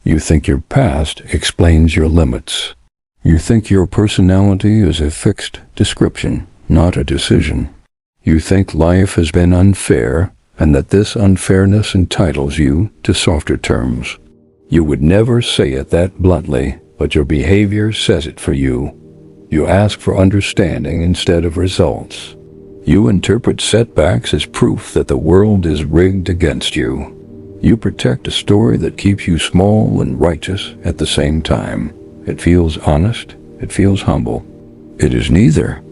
You think your past explains your limits. You think your personality is a fixed description, not a decision. You think life has been unfair, and that this unfairness entitles you to softer terms. You would never say it that bluntly, but your behavior says it for you. You ask for understanding instead of results. You interpret setbacks as proof that the world is rigged against you. You protect a story that keeps you small and righteous at the same time. It feels honest. It feels humble. It is neither.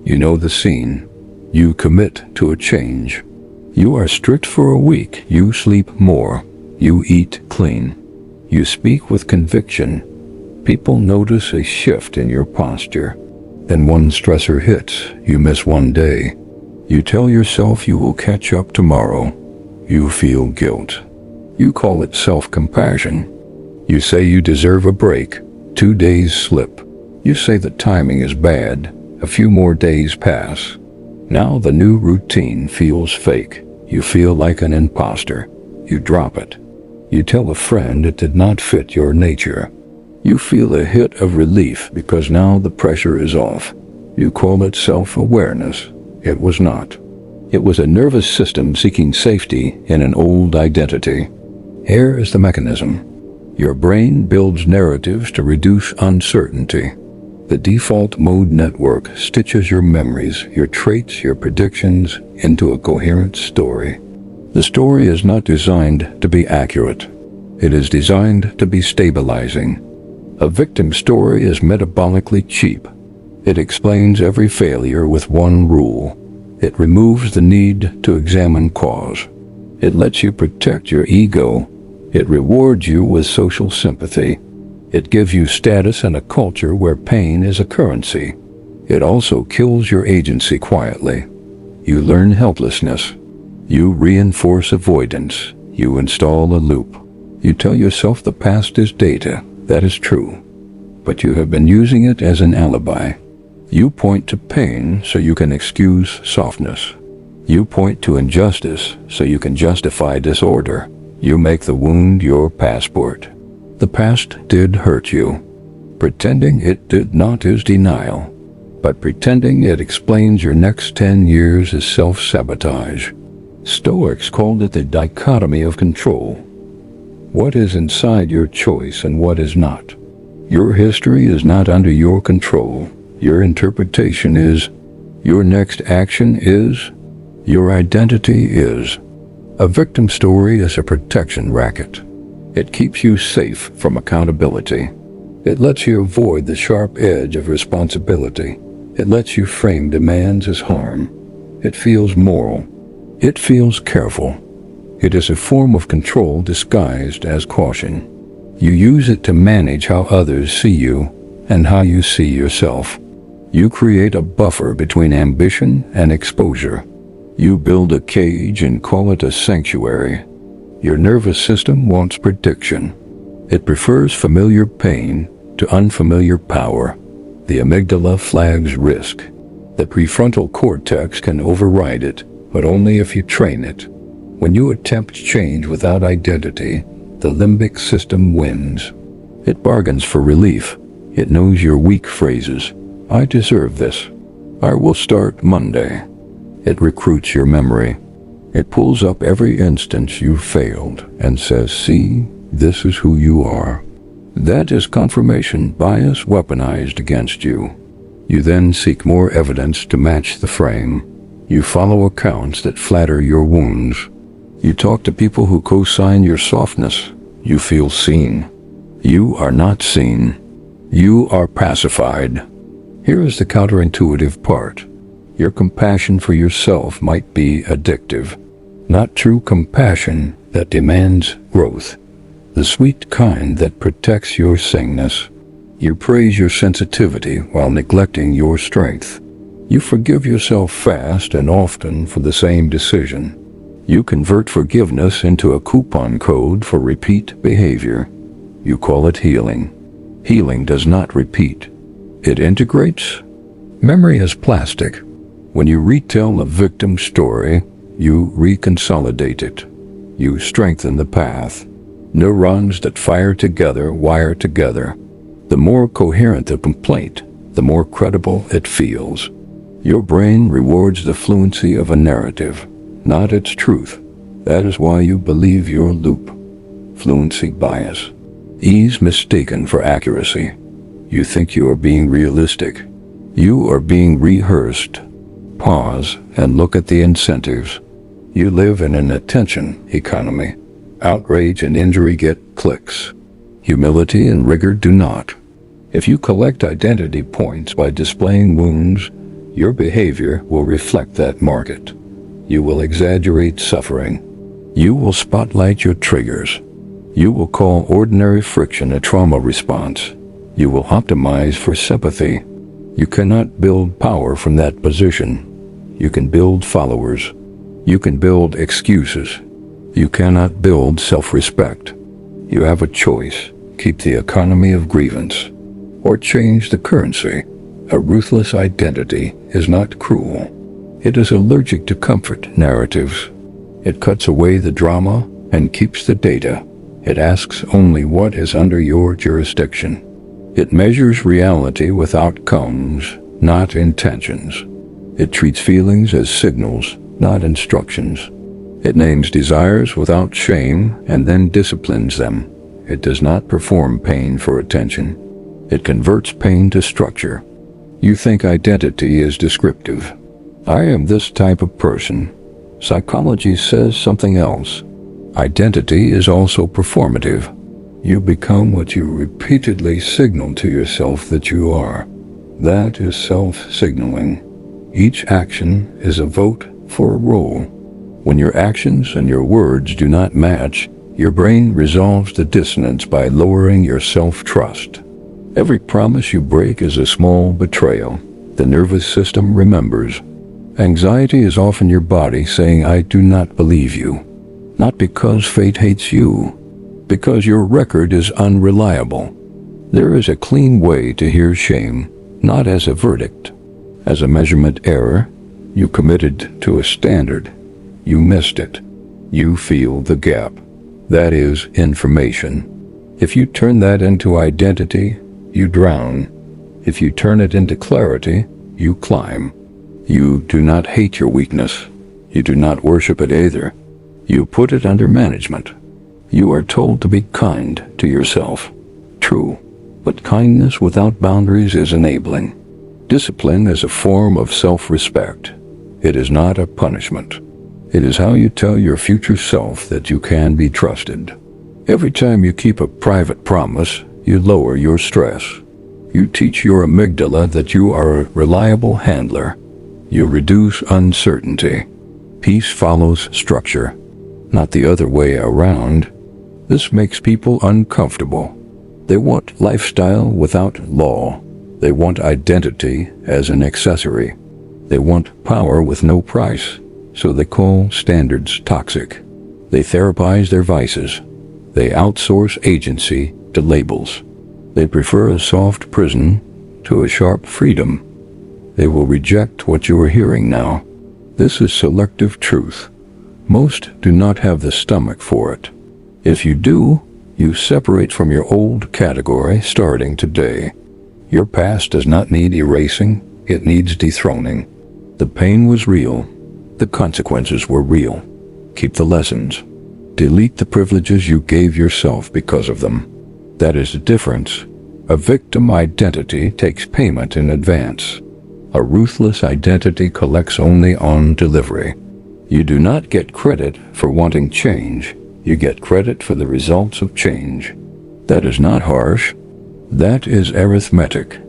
You know the scene. You commit to a change. You are strict for a week. You sleep more. You eat clean. You speak with conviction. People notice a shift in your posture. Then one stressor hits. You miss one day. You tell yourself you will catch up tomorrow. You feel guilt. You call it self-compassion. You say you deserve a break. 2 days slip. You say the timing is bad. A few more days pass. Now the new routine feels fake. You feel like an imposter. You drop it. You tell a friend it did not fit your nature. You feel a hit of relief because now the pressure is off. You call it self-awareness. It was not. It was a nervous system seeking safety in an old identity. Here is the mechanism. Your brain builds narratives to reduce uncertainty. The default mode network stitches your memories, your traits, your predictions into a coherent story. The story is not designed to be accurate. It is designed to be stabilizing. A victim story is metabolically cheap. It explains every failure with one rule. It removes the need to examine cause. It lets you protect your ego. It rewards you with social sympathy. It gives you status in a culture where pain is a currency. It also kills your agency quietly. You learn helplessness. You reinforce avoidance. You install a loop. You tell yourself the past is data. That is true. But you have been using it as an alibi. You point to pain so you can excuse softness. You point to injustice so you can justify disorder. You make the wound your passport. The past did hurt you. Pretending it did not is denial. But pretending it explains your next 10 years is self-sabotage. Stoics called it the dichotomy of control. What is inside your choice and what is not? Your history is not under your control. Your interpretation is. Your next action is. Your identity is. A victim story is a protection racket. It keeps you safe from accountability. It lets you avoid the sharp edge of responsibility. It lets you frame demands as harm. It feels moral. It feels careful. It is a form of control disguised as caution. You use it to manage how others see you and how you see yourself. You create a buffer between ambition and exposure. You build a cage and call it a sanctuary. Your nervous system wants prediction. It prefers familiar pain to unfamiliar power. The amygdala flags risk. The prefrontal cortex can override it, but only if you train it. When you attempt change without identity, the limbic system wins. It bargains for relief. It knows your weak phrases. I deserve this. I will start Monday. It recruits your memory. It pulls up every instance you failed and says, see, this is who you are. That is confirmation bias weaponized against you. You then seek more evidence to match the frame. You follow accounts that flatter your wounds. You talk to people who co-sign your softness. You feel seen. You are not seen. You are pacified. Here is the counterintuitive part. Your compassion for yourself might be addictive. Not true compassion that demands growth. The sweet kind that protects your sameness. You praise your sensitivity while neglecting your strength. You forgive yourself fast and often for the same decision. You convert forgiveness into a coupon code for repeat behavior. You call it healing. Healing does not repeat. It integrates. Memory is plastic. When you retell a victim story, you reconsolidate it. You strengthen the path. Neurons that fire together wire together. The more coherent the complaint, the more credible it feels. Your brain rewards the fluency of a narrative, not its truth. That is why you believe your loop. Fluency bias. Ease mistaken for accuracy. You think you are being realistic. You are being rehearsed. Pause and look at the incentives. You live in an attention economy. Outrage and injury get clicks. Humility and rigor do not. If you collect identity points by displaying wounds, your behavior will reflect that market. You will exaggerate suffering. You will spotlight your triggers. You will call ordinary friction a trauma response. You will optimize for sympathy. You cannot build power from that position. You can build followers. You can build excuses. You cannot build self-respect. You have a choice. Keep the economy of grievance, or change the currency. A ruthless identity is not cruel. It is allergic to comfort narratives. It cuts away the drama and keeps the data. It asks only what is under your jurisdiction. It measures reality with outcomes, not intentions. It treats feelings as signals, not instructions. It names desires without shame and then disciplines them. It does not perform pain for attention. It converts pain to structure. You think identity is descriptive. I am this type of person. Psychology says something else. Identity is also performative. You become what you repeatedly signal to yourself that you are. That is self-signaling. Each action is a vote for a role. When your actions and your words do not match, your brain resolves the dissonance by lowering your self-trust. Every promise you break is a small betrayal. The nervous system remembers. Anxiety is often your body saying, "I do not believe you." Not because fate hates you, because your record is unreliable. There is a clean way to hear shame, not as a verdict, as a measurement error. You committed to a standard. You missed it. You feel the gap. That is information. If you turn that into identity, you drown. If you turn it into clarity, you climb. You do not hate your weakness. You do not worship it either. You put it under management. You are told to be kind to yourself. True, but kindness without boundaries is enabling. Discipline is a form of self-respect. It is not a punishment. It is how you tell your future self that you can be trusted. Every time you keep a private promise, you lower your stress. You teach your amygdala that you are a reliable handler. You reduce uncertainty. Peace follows structure, not the other way around. This makes people uncomfortable. They want lifestyle without law. They want identity as an accessory. They want power with no price, so they call standards toxic. They therapize their vices. They outsource agency to labels. They prefer a soft prison to a sharp freedom. They will reject what you are hearing now. This is selective truth. Most do not have the stomach for it. If you do, you separate from your old category starting today. Your past does not need erasing, it needs dethroning. The pain was real. The consequences were real. Keep the lessons. Delete the privileges you gave yourself because of them. That is the difference. A victim identity takes payment in advance. A ruthless identity collects only on delivery. You do not get credit for wanting change. You get credit for the results of change. That is not harsh. That is arithmetic.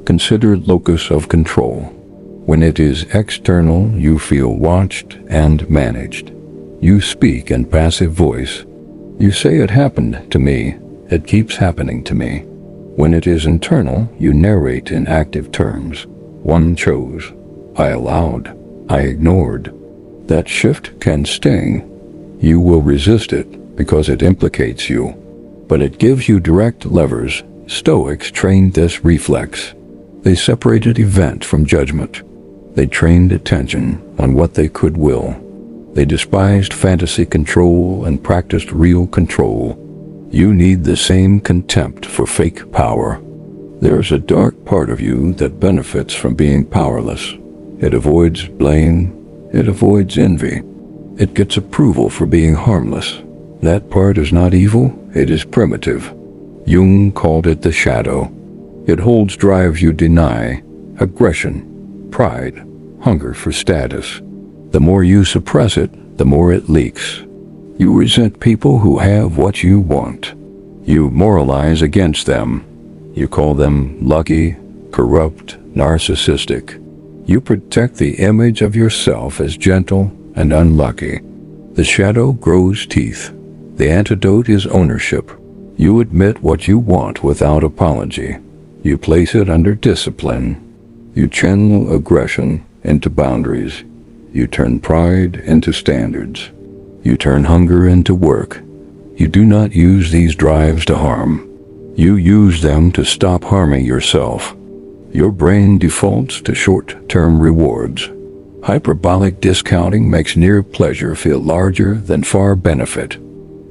Consider locus of control. When it is external, you feel watched and managed. You speak in passive voice. You say it happened to me. It keeps happening to me. When it is internal, you narrate in active terms. One chose. I allowed. I ignored. That shift can sting. You will resist it because it implicates you. But it gives you direct levers. Stoics trained this reflex. They separated event from judgment. They trained attention on what they could will. They despised fantasy control and practiced real control. You need the same contempt for fake power. There's a dark part of you that benefits from being powerless. It avoids blame. It avoids envy. It gets approval for being harmless. That part is not evil, it is primitive. Jung called it the shadow. It holds drives you deny, aggression, pride, hunger for status. The more you suppress it, the more it leaks. You resent people who have what you want. You moralize against them. You call them lucky, corrupt, narcissistic. You protect the image of yourself as gentle and unlucky. The shadow grows teeth. The antidote is ownership. You admit what you want without apology. You place it under discipline. You channel aggression into boundaries. You turn pride into standards. You turn hunger into work. You do not use these drives to harm. You use them to stop harming yourself. Your brain defaults to short-term rewards. Hyperbolic discounting makes near pleasure feel larger than far benefit.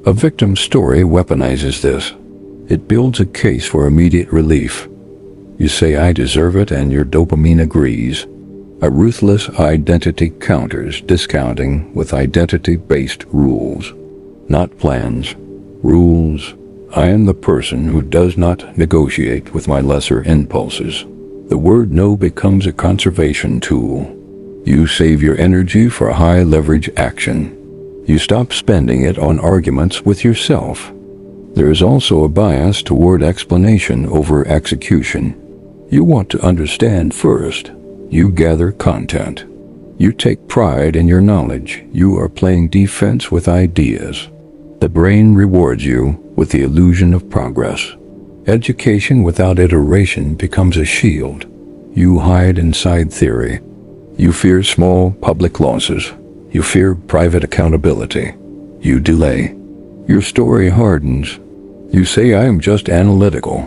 A victim story weaponizes this. It builds a case for immediate relief. You say, "I deserve it," and your dopamine agrees. A ruthless identity counters discounting with identity-based rules. Not plans, rules. I am the person who does not negotiate with my lesser impulses. The word no becomes a conservation tool. You save your energy for high-leverage action. You stop spending it on arguments with yourself. There is also a bias toward explanation over execution. You want to understand first. You gather content. You take pride in your knowledge. You are playing defense with ideas. The brain rewards you with the illusion of progress. Education without iteration becomes a shield. You hide inside theory. You fear small public losses. You fear private accountability. You delay. Your story hardens. You say, "I am just analytical."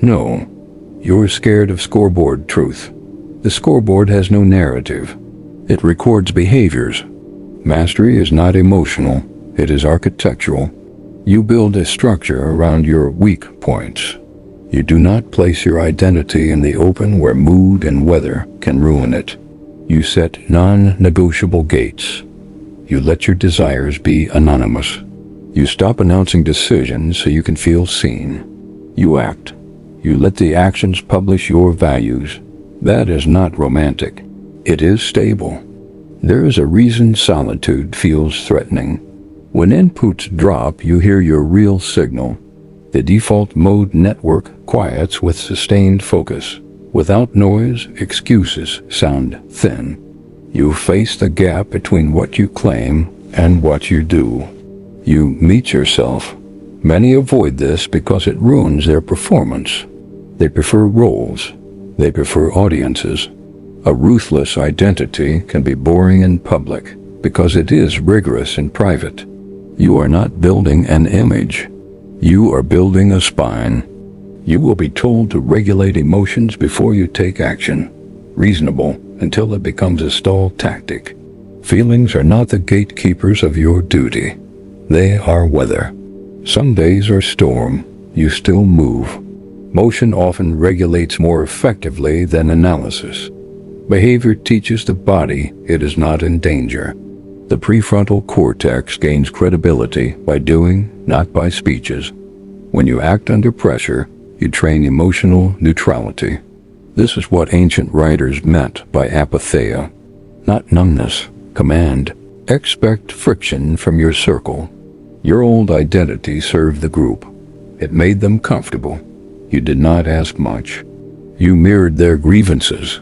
No, you're scared of scoreboard truth. The scoreboard has no narrative. It records behaviors. Mastery is not emotional, it is architectural. You build a structure around your weak points. You do not place your identity in the open where mood and weather can ruin it. You set non-negotiable gates. You let your desires be anonymous. You stop announcing decisions so you can feel seen. You act. You let the actions publish your values. That is not romantic. It is stable. There is a reason solitude feels threatening. When inputs drop, you hear your real signal. The default mode network quiets with sustained focus. Without noise, excuses sound thin. You face the gap between what you claim and what you do. You meet yourself. Many avoid this because it ruins their performance. They prefer roles. They prefer audiences. A ruthless identity can be boring in public because it is rigorous in private. You are not building an image. You are building a spine. You will be told to regulate emotions before you take action. Reasonable until it becomes a stall tactic. Feelings are not the gatekeepers of your duty. They are weather. Some days are storm. You still move. Motion often regulates more effectively than analysis. Behavior teaches the body it is not in danger. The prefrontal cortex gains credibility by doing, not by speeches. When you act under pressure, you train emotional neutrality. This is what ancient writers meant by apatheia. Not numbness, command. Expect friction from your circle. Your old identity served the group. It made them comfortable. You did not ask much. You mirrored their grievances.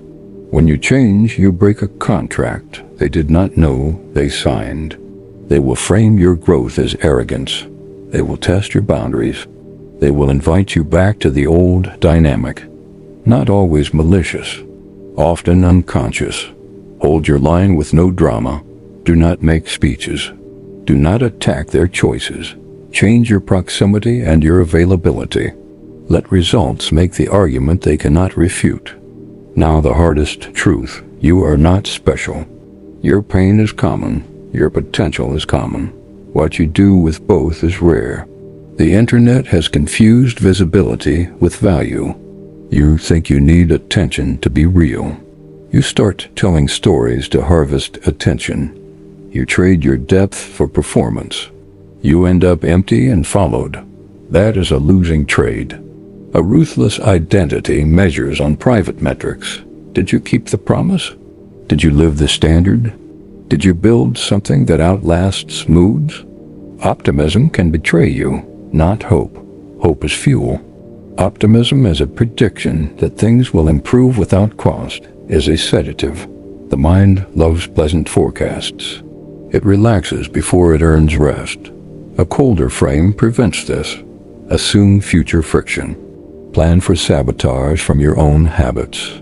When you change, you break a contract they did not know they signed. They will frame your growth as arrogance. They will test your boundaries. They will invite you back to the old dynamic. Not always malicious, often unconscious. Hold your line with no drama. Do not make speeches. Do not attack their choices. Change your proximity and your availability. Let results make the argument they cannot refute. Now the hardest truth: you are not special. Your pain is common. Your potential is common. What you do with both is rare. The internet has confused visibility with value. You think you need attention to be real. You start telling stories to harvest attention. You trade your depth for performance. You end up empty and followed. That is a losing trade. A ruthless identity measures on private metrics. Did you keep the promise? Did you live the standard? Did you build something that outlasts moods? Optimism can betray you, not hope. Hope is fuel. Optimism is a prediction that things will improve without cost, is a sedative. The mind loves pleasant forecasts. It relaxes before it earns rest. A colder frame prevents this. Assume future friction. Plan for sabotage from your own habits.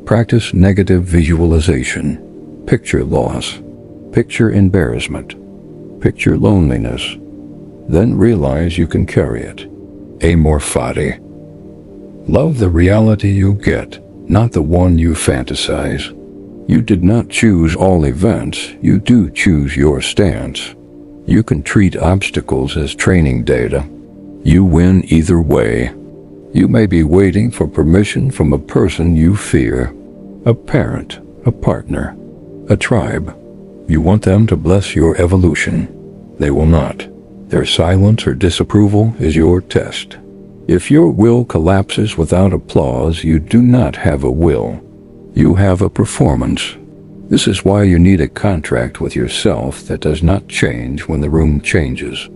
Practice negative visualization. Picture loss. Picture embarrassment. Picture loneliness. Then realize you can carry it. Amor fati. Love the reality you get, not the one you fantasize. You did not choose all events, you do choose your stance. You can treat obstacles as training data. You win either way. You may be waiting for permission from a person you fear, a parent, a partner, a tribe. You want them to bless your evolution. They will not. Their silence or disapproval is your test. If your will collapses without applause, you do not have a will. You have a performance. This is why you need a contract with yourself that does not change when the room changes.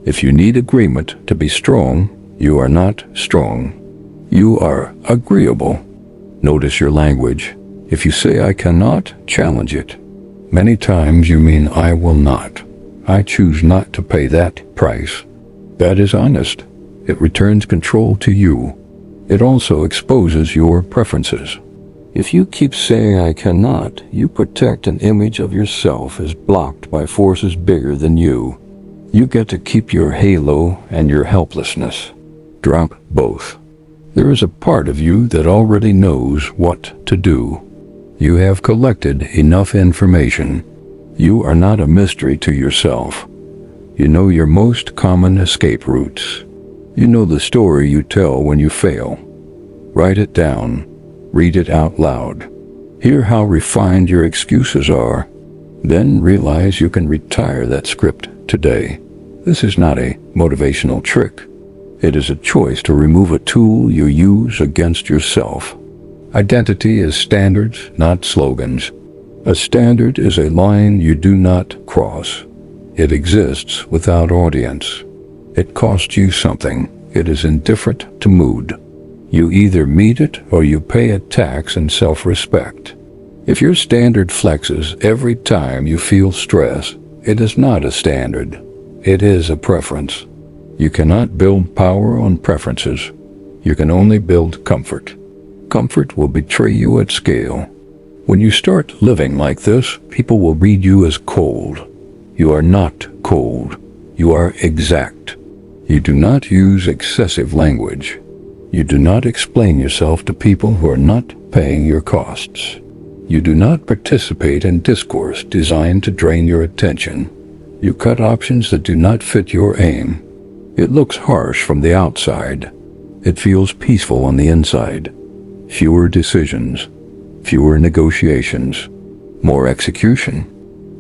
If you need agreement to be strong, you are not strong. You are agreeable. Notice your language. If you say I cannot, challenge it. Many times you mean I will not. I choose not to pay that price. That is honest. It returns control to you. It also exposes your preferences. If you keep saying I cannot, you protect an image of yourself as blocked by forces bigger than you. You get to keep your halo and your helplessness. Drop both. There is a part of you that already knows what to do. You have collected enough information. You are not a mystery to yourself. You know your most common escape routes. You know the story you tell when you fail. Write it down. Read it out loud. Hear how refined your excuses are. Then realize you can retire that script today. This is not a motivational trick. It is a choice to remove a tool you use against yourself. Identity is standards, not slogans. A standard is a line you do not cross. It exists without audience. It costs you something. It is indifferent to mood. You either meet it or you pay a tax in self-respect. If your standard flexes every time you feel stress, it is not a standard. It is a preference. You cannot build power on preferences. You can only build comfort. Comfort will betray you at scale. When you start living like this, people will read you as cold. You are not cold. You are exact. You do not use excessive language. You do not explain yourself to people who are not paying your costs. You do not participate in discourse designed to drain your attention. You cut options that do not fit your aim. It looks harsh from the outside. It feels peaceful on the inside. Fewer decisions, fewer negotiations, more execution.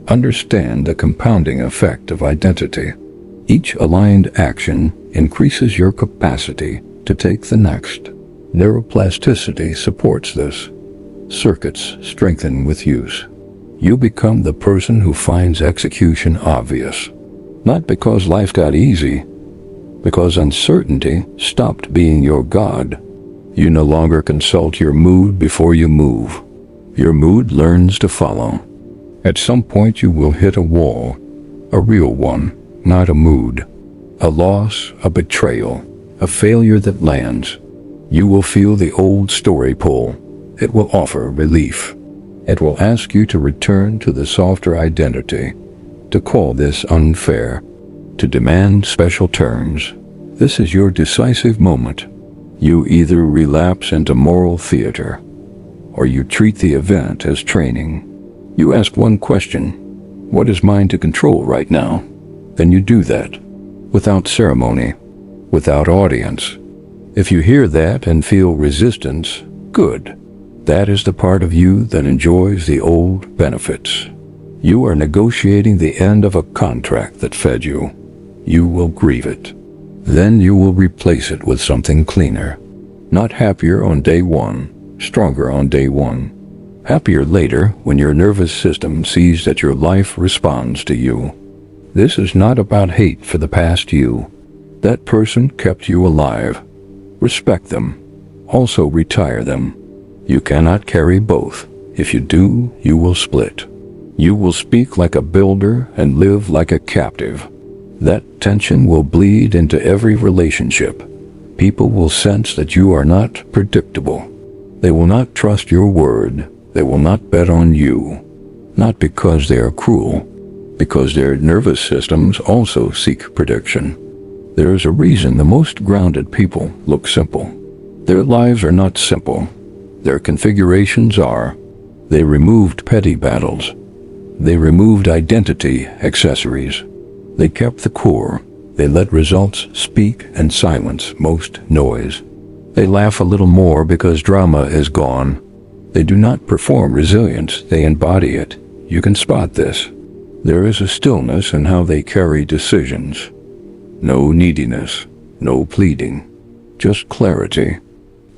Understand the compounding effect of identity. Each aligned action increases your capacity to take the next. Neuroplasticity supports this. Circuits strengthen with use. You become the person who finds execution obvious. Not because life got easy, because uncertainty stopped being your god. You no longer consult your mood before you move. Your mood learns to follow. At some point you will hit a wall, a real one, not a mood. A loss, a betrayal, a failure that lands. You will feel the old story pull. It will offer relief. It will ask you to return to the softer identity, to call this unfair, to demand special terms. This is your decisive moment. You either relapse into moral theater, or you treat the event as training. You ask one question: what is mine to control right now? Then you do that, without ceremony, without audience. If you hear that and feel resistance, good. That is the part of you that enjoys the old benefits. You are negotiating the end of a contract that fed you. You will grieve it. Then you will replace it with something cleaner. Not happier on day one, stronger on day one. Happier later when your nervous system sees that your life responds to you. This is not about hate for the past you. That person kept you alive. Respect them. Also retire them. You cannot carry both. If you do, you will split. You will speak like a builder and live like a captive. That tension will bleed into every relationship. People will sense that you are not predictable. They will not trust your word. They will not bet on you. Not because they are cruel, because their nervous systems also seek prediction. There is a reason the most grounded people look simple. Their lives are not simple. Their configurations are. They removed petty battles. They removed identity accessories. They kept the core. They let results speak and silence most noise. They laugh a little more because drama is gone. They do not perform resilience, they embody it. You can spot this. There is a stillness in how they carry decisions. No neediness, no pleading, just clarity.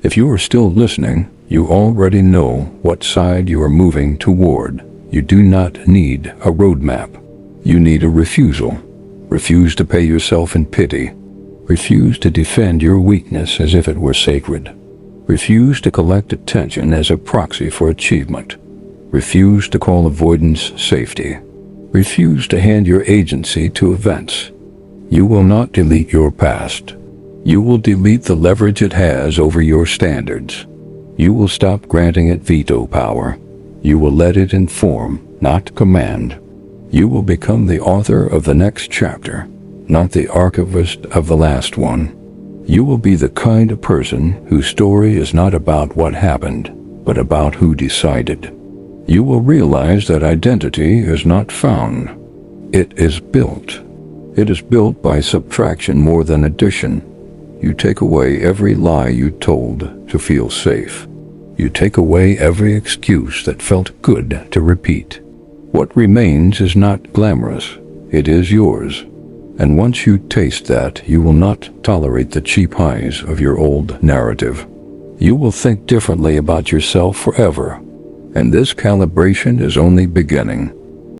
If you are still listening, you already know what side you are moving toward. You do not need a roadmap. You need a refusal. Refuse to pay yourself in pity. Refuse to defend your weakness as if it were sacred. Refuse to collect attention as a proxy for achievement. Refuse to call avoidance safety. Refuse to hand your agency to events. You will not delete your past. You will delete the leverage it has over your standards. You will stop granting it veto power. You will let it inform, not command. You will become the author of the next chapter, not the archivist of the last one. You will be the kind of person whose story is not about what happened, but about who decided. You will realize that identity is not found. It is built. It is built by subtraction more than addition. You take away every lie you told to feel safe. You take away every excuse that felt good to repeat. What remains is not glamorous. It is yours. And once you taste that, you will not tolerate the cheap highs of your old narrative. You will think differently about yourself forever. And this calibration is only beginning.